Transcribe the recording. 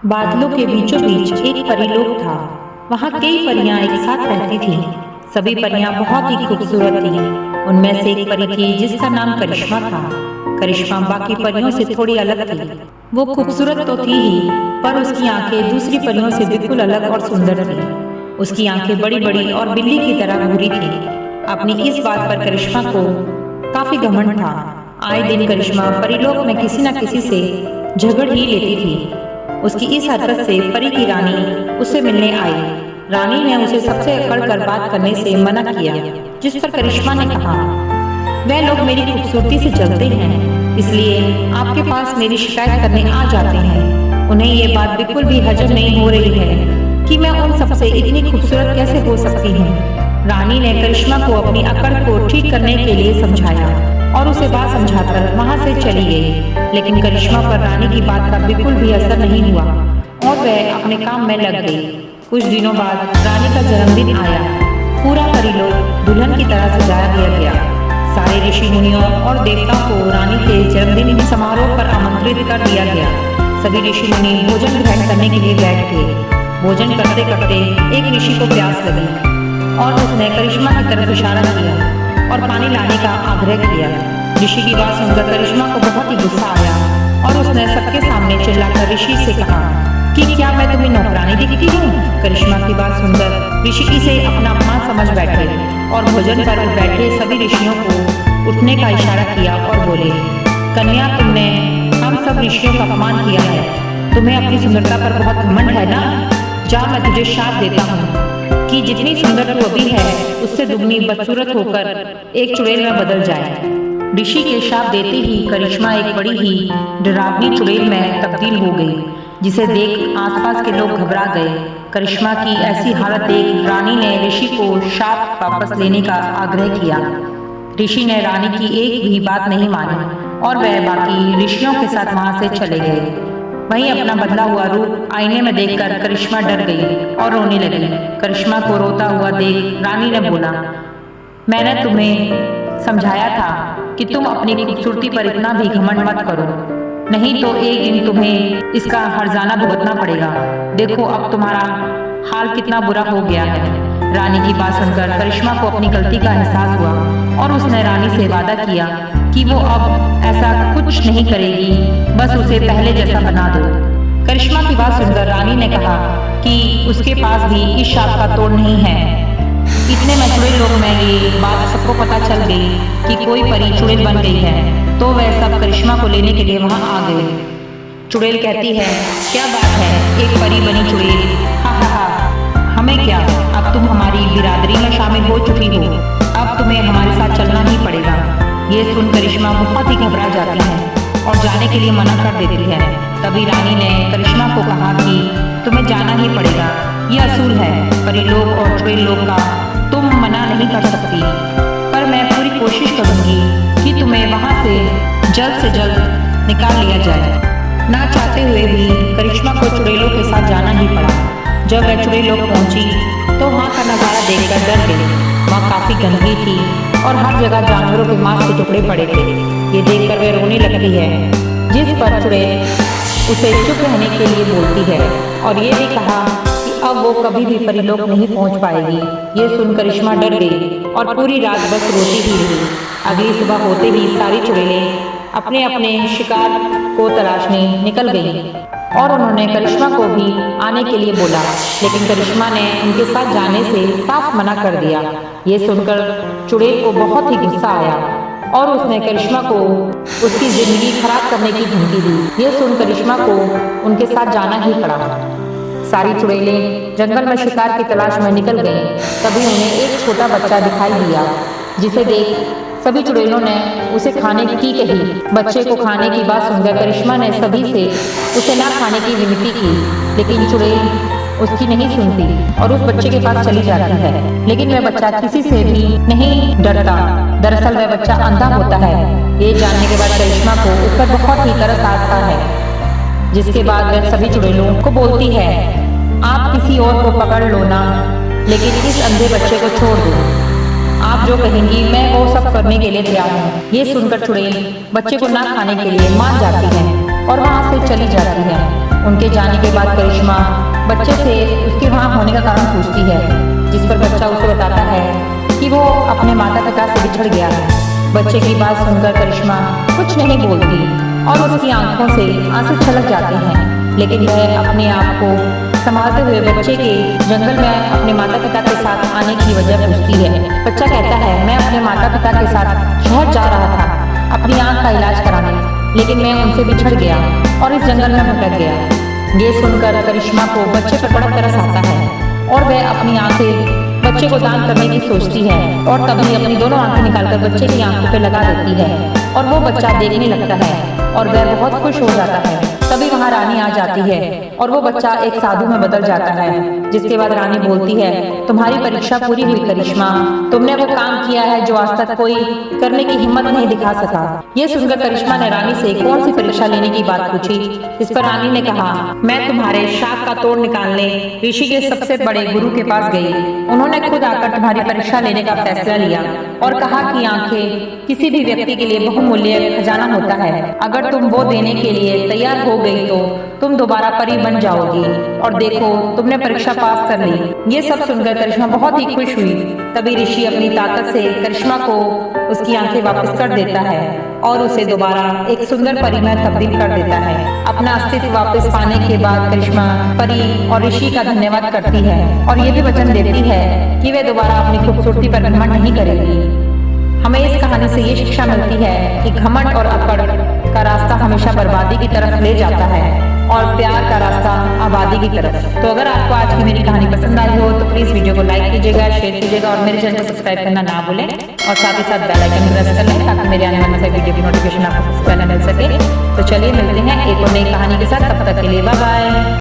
बादलों के बीचों बीच एक परीलोक था। वहाँ कई परियां एक साथ रहती थीं। सभी परियां बहुत ही खूबसूरत थीं। उनमें से एक परी थी जिसका नाम करिश्मा था। करिश्मा बाकी परियों से थोड़ी अलग थी। वो खूबसूरत तो थी ही, पर उसकी आंखें दूसरी परियों से बिल्कुल अलग और सुंदर थीं। उसकी आंखें बड़ी बड़ी और बिल्ली की तरह भूरी थीं। अपनी इस बात पर करिश्मा को काफी घमंड था। आए दिन करिश्मा परीलोक में किसी न किसी से झगड़ ही लेती थी। उसकी इस हरकत से परी की रानी उससे मिलने आई। रानी ने उसे सबसे अकड़ कर बात करने से मना किया, जिस पर करिश्मा ने कहा, वह लोग मेरी खूबसूरती से जलते हैं, इसलिए आपके पास मेरी शिकायत करने आ जाते हैं। उन्हें ये बात बिल्कुल भी हजम नहीं हो रही है कि मैं उन सबसे इतनी खूबसूरत कैसे हो सकती हूँ। रानी ने करिश्मा को अपनी अकड़ को ठीक करने के लिए समझाया और उसे बात समझाकर वहां से चली गई। लेकिन करिश्मा पर रानी की बात का बिल्कुल भी असर नहीं हुआ और वह अपने काम में लग गई। कुछ दिनों बाद रानी का जन्मदिन आया। पूरा परीलोक दुल्हन की तरह सजाया गया। सारे ऋषि मुनियों और देवताओं को रानी के जन्मदिन समारोह पर आमंत्रित कर दिया गया। सभी ऋषि मुनि भोजन ग्रहण करने के लिए बैठ गए। भोजन करते करते एक ऋषि को प्यास लगी और उसने करिश्मा की तरफ इशारा किया और पानी लाने का आग्रह किया। ऋषि की बात सुनकर करिश्मा को बहुत ही गुस्सा आया और उसने सबके सामने चिल्लाकर ऋषि से कहा कि क्या मैं तुम्हें नौकरानी दिखती हूँ। करिश्मा की बात सुनकर ऋषि इसे अपना अपमान समझ बैठे और भोजन पर बैठे सभी ऋषियों को उठने का इशारा किया और बोले, कन्या, तुमने हम सब ऋषियों का अपमान किया है। तुम्हें अपनी सुंदरता पर बहुत घमंड है ना। जा, मैं तुझे शाप देता हूँ कि जितनी सुंदर तू अभी है उससे दुगनी बदसूरत होकर एक चुड़ैल में बदल जाए। ऋषि के शाप देते ही करिश्मा एक बड़ी ही डरावनी चुड़ैल में तब्दील हो गई, जिसे देख आसपास के लोग घबरा गए। करिश्मा की ऐसी हालत देख रानी ने ऋषि को शाप वापस लेने का आग्रह किया। ऋषि ने रानी की एक भी बात नहीं मानी और वह बाकी ऋषियों के साथ वहां से चले गए। वहीं अपना बदला हुआ रूप आईने में देखकर करिश्मा डर गई और रोने लगी। करिश्मा को रोता हुआ देख रानी ने बोला, मैंने तुम्हें समझाया था कि तुम अपनी खूबसूरती पर इतना भी घमंड मत करो, नहीं तो एक दिन तुम्हें इसका हर्जाना भुगतना पड़ेगा। देखो अब तुम्हारा हाल कितना बुरा हो गया है। रानी की बात सुनकर करिश्मा को अपनी गलती का एहसास हुआ और उसने रानी से वादा किया कि वो अब ऐसा कुछ नहीं करेगी, बस उसे पहले जैसा बना दो। करिश्मा की बात सुनकर रानी ने कहा कि उसके पास भी इस शाप का तोड़ नहीं है। इतने में चुड़ैल लोक में ये बात सबको पता चल गई कि कोई परी चुड़ैल बन गई है, तो वह सब करिश्मा को लेने के लिए वहां आ गए। चुड़ैल कहती है, क्या बात है, एक परी बनी चुड़ैल, हा हा हा, हमें क्या, अब तुम हमारी बिरादरी में शामिल हो चुकी हो, अब तुम्हें हमारे साथ चलना ही पड़ेगा। ये सुन करिश्मा बहुत ही घबरा जाती है और जाने के लिए मना कर देती है। तभी रानी ने करिश्मा को कहा कि तुम्हें जाना ही पड़ेगा, ये असूल है परीलोक और चुड़ैल लोक का, तुम मना नहीं कर सकती। पर मैं पूरी कोशिश करूंगी कि तुम्हें वहां से जल्द निकाल लिया जाए। ना चाहते हुए भी करिश्मा को चुड़ैलों के साथ जाना ही पड़ा। जब वह चुड़ैल लोक पहुंची तो वहाँ का नजारा देखकर डर गई। वहाँ काफी गंदगी थी और हर जगह जानवरों के मांस के टुकड़े पड़े थे। ये देखकर वह रोने लगती है, जिस पर चुड़ैल उसे चुप रहने के लिए बोलती है और ये भी कहा कि अब वो कभी भी परीलोक नहीं पहुंच पाएगी। ये सुन करिश्मा डर गई और पूरी रात बस रोती ही रही। अगली सुबह होते ही सारी चुड़ैलें अपने अपने शिकार को तलाशने निकल गईं और उन्होंने करिश्मा को भी आने के लिए बोला, लेकिन करिश्मा ने उनके साथ जाने से साफ मना कर दिया। ये सुनकर चुड़ैल को बहुत ही गुस्सा आया और उसने करिश्मा को उसकी जिंदगी खराब करने की धमकी दी। ये सुन करिश्मा को उनके साथ जाना ही पड़ा। सारी चुड़ैलें जंगल में शिकार की तलाश में निकल गईं। तभी उन्हें एक छोटा बच्चा दिखाई दिया, जिसे देख सभी चुड़ैलों ने उसे खाने की कही। बच्चे को खाने की बात सुनकर करिश्मा ने सभी से उसे ना खाने की विनती की, लेकिन चुड़ैल उसकी नहीं सुनती और उस बच्चे के पास चली जाती है। लेकिन वह बच्चा किसी से भी नहीं डरता। दरअसल वह बच्चा अंधा होता है। ये जानने के बाद करिश्मा को उस पर बहुत ही तरस आता है, जिसके बाद वह सभी चुड़ैलों को बोलती है, आप किसी और को पकड़ लो ना, लेकिन इस अंधे बच्चे को छोड़ दो। आप जो कहेंगी मैं वो सब करने के लिए तैयार हूँ। ये सुनकर चुड़ैल बच्चे को ना खाने के लिए मान जाती है और वहाँ से चली जाती है। उनके जाने के बाद करिश्मा बच्चे से उसके वहाँ होने का कारण पूछती है, जिस पर बच्चा उसे बताता है कि वो अपने माता पिता से बिछड़ गया है। बच्चे की बात सुनकर करिश्मा कुछ नहीं बोलती और उसकी आंखों से आंसू छलक जाते हैं, लेकिन वह अपने आप को संभालते हुए बच्चे के जंगल में अपने माता पिता के साथ आने की वजह पूछती है। बच्चा कहता है, मैं अपने माता पिता के साथ शहर जा रहा था अपनी आंख का इलाज कराने, लेकिन मैं उनसे बिछड़ गया और इस जंगल में भटक गया। ये सुनकर करिश्मा को बच्चे पर बड़ा तरस आता है और वह अपनी आंखें बच्चे को दान करने की सोचती है और तभी अपनी दोनों आंखें निकालकर बच्चे की आंखों पर लगा देती है और वो बच्चा देखने लगता है और वह बहुत खुश हो जाता है। तभी वहाँ रानी आ जाती है और वो बच्चा एक साधु में बदल जाता है, जिसके बाद रानी बोलती है, तुम्हारी परीक्षा पूरी हुई करिश्मा, तुमने वो काम किया है जो आज तक कोई करने की हिम्मत नहीं दिखा सका। ये सुनकर करिश्मा ने रानी से कौन सी परीक्षा लेने की बात पूछी, इस पर रानी ने कहा, मैं तुम्हारे शाख का तोड़ निकालने ऋषि के सबसे बड़े गुरु के पास गई। उन्होंने खुद आकर तुम्हारी परीक्षा लेने का फैसला लिया और कहा कि आंखें किसी भी व्यक्ति के लिए बहुमूल्य खजाना होता है। अगर तुम वो देने के लिए तैयार हो गई तो तुम दोबारा परी बन जाओगी और देखो तुमने परीक्षा पास कर ली। ये सब सुनकर करिश्मा बहुत ही खुश हुई। तभी ऋषि अपनी ताकत से करिश्मा को उसकी आंखें वापस कर देता है और उसे दोबारा एक सुंदर परी में तब्दील कर देता है। अपना अस्तित्व वापस पाने के बाद करिश्मा परी और ऋषि का धन्यवाद करती है और ये भी वचन देती है कि वे दोबारा अपनी खूबसूरती पर घमंड नहीं करेगी। हमें इस कहानी से ये शिक्षा मिलती है कि घमंड और अकड़ का रास्ता हमेशा बर्बादी की तरफ ले जाता है और प्यार का रास्ता आबादी की तरफ। तो अगर आपको आज की मेरी कहानी पसंद आई हो तो प्लीज वीडियो को लाइक कीजिएगा, शेयर कीजिएगा और मेरे चैनल को सब्सक्राइब करना ना भूलें और साथ ही साथ बेल आइकन प्रेस कर लें ताकि मेरे आने वाले वीडियो की नोटिफिकेशन आपको सबसे पहले मिल सके। तो चलिए मिलते हैं एक और नई कहानी के साथ, तब तक के लिए बाय बाय।